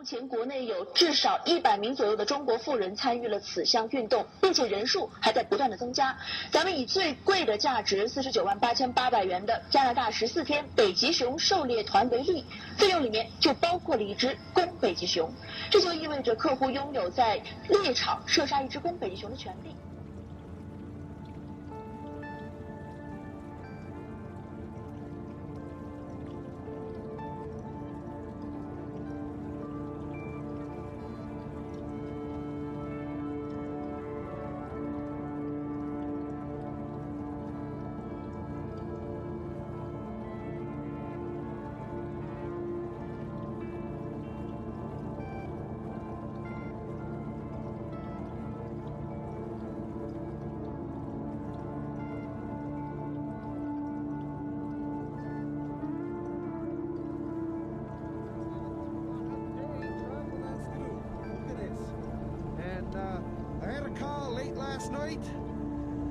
目前国内有至少100名左右的中国富人参与了此项运动，并且人数还在不断的增加。咱们以最贵的价值498800元的加拿大14天北极熊狩猎团为例，费用里面就包括了一只公北极熊，这就意味着客户拥有在猎场射杀一只公北极熊的权利。I had a call late last night,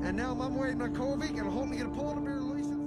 and now I'm waiting on Kovic, and I'm hoping to get a polar bear license.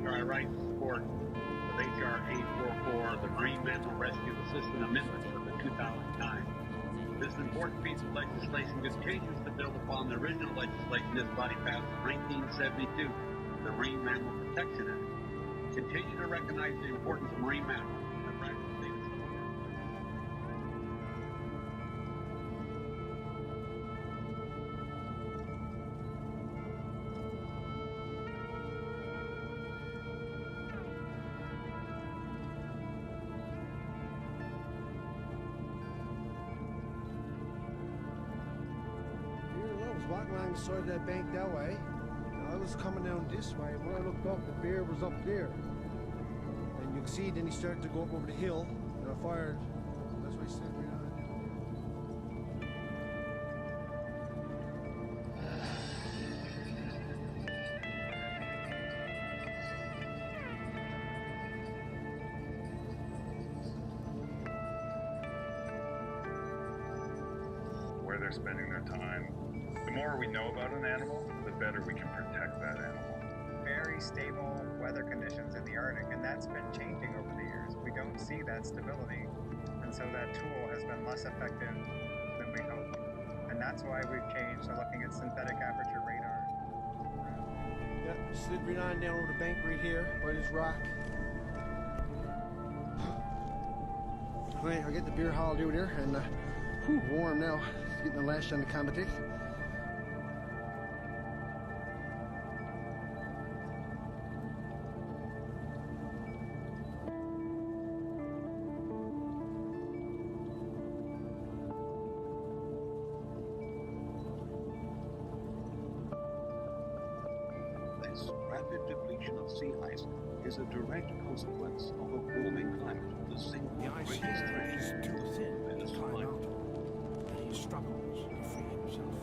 I write support of H.R. 844, the Marine Mammal Rescue Assistance Amendment for the 2009. This important piece of legislation continues to build upon the original legislation this body passed in 1972, the Marine Mammal Protection Act. Continue to recognize the importance of marine mammals. Walking along the side of that bank that way. I was coming down this way, and when I looked up, the bear was up there. And you can see then he started to go up over the hill, and I fired. That's why he said right on. Where they're spending their time. The more we know about an animal, the better we can protect that animal. Very stable weather conditions in the Arctic, and that's been changing over the years. We don't see that stability, and so that tool has been less effective than we hoped. And that's why we've changed to looking at synthetic aperture radar. Yep, slid right on down over the bank right here by this rock. Right, I'll get the beer hauled over there, and warm now. It's getting the lash on the Combatic. This rapid depletion of sea ice is a direct consequence of a warming climate. The single greatest threat is too thin to climb out, and he struggles to free himself.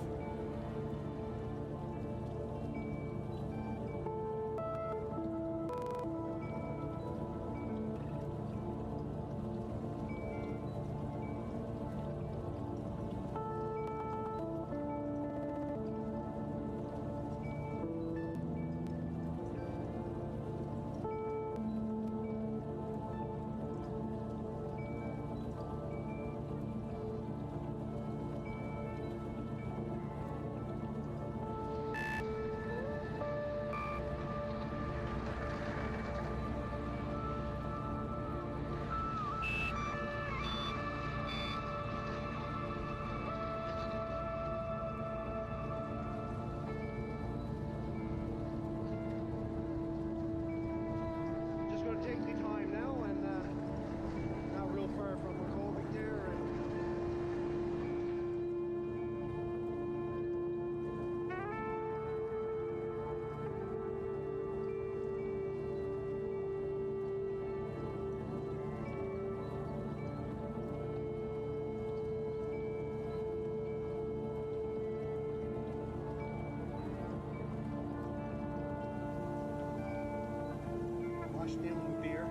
wash down with beer.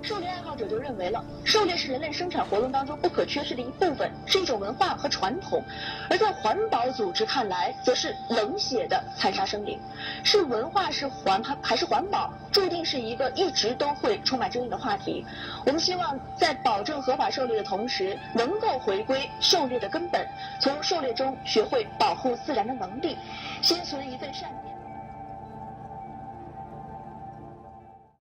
狩猎爱好者就认为了，狩猎是人类生产活动当中不可缺失的一部分，是一种文化和传统；而在环保组织看来，则是冷血的残杀生灵。是文化还是环保，注定是一个一直都会充满争议的话题。我们希望在保证合法狩猎的同时，能够回归狩猎的根本，从狩猎中学会保护自然的能力，心存一份善念。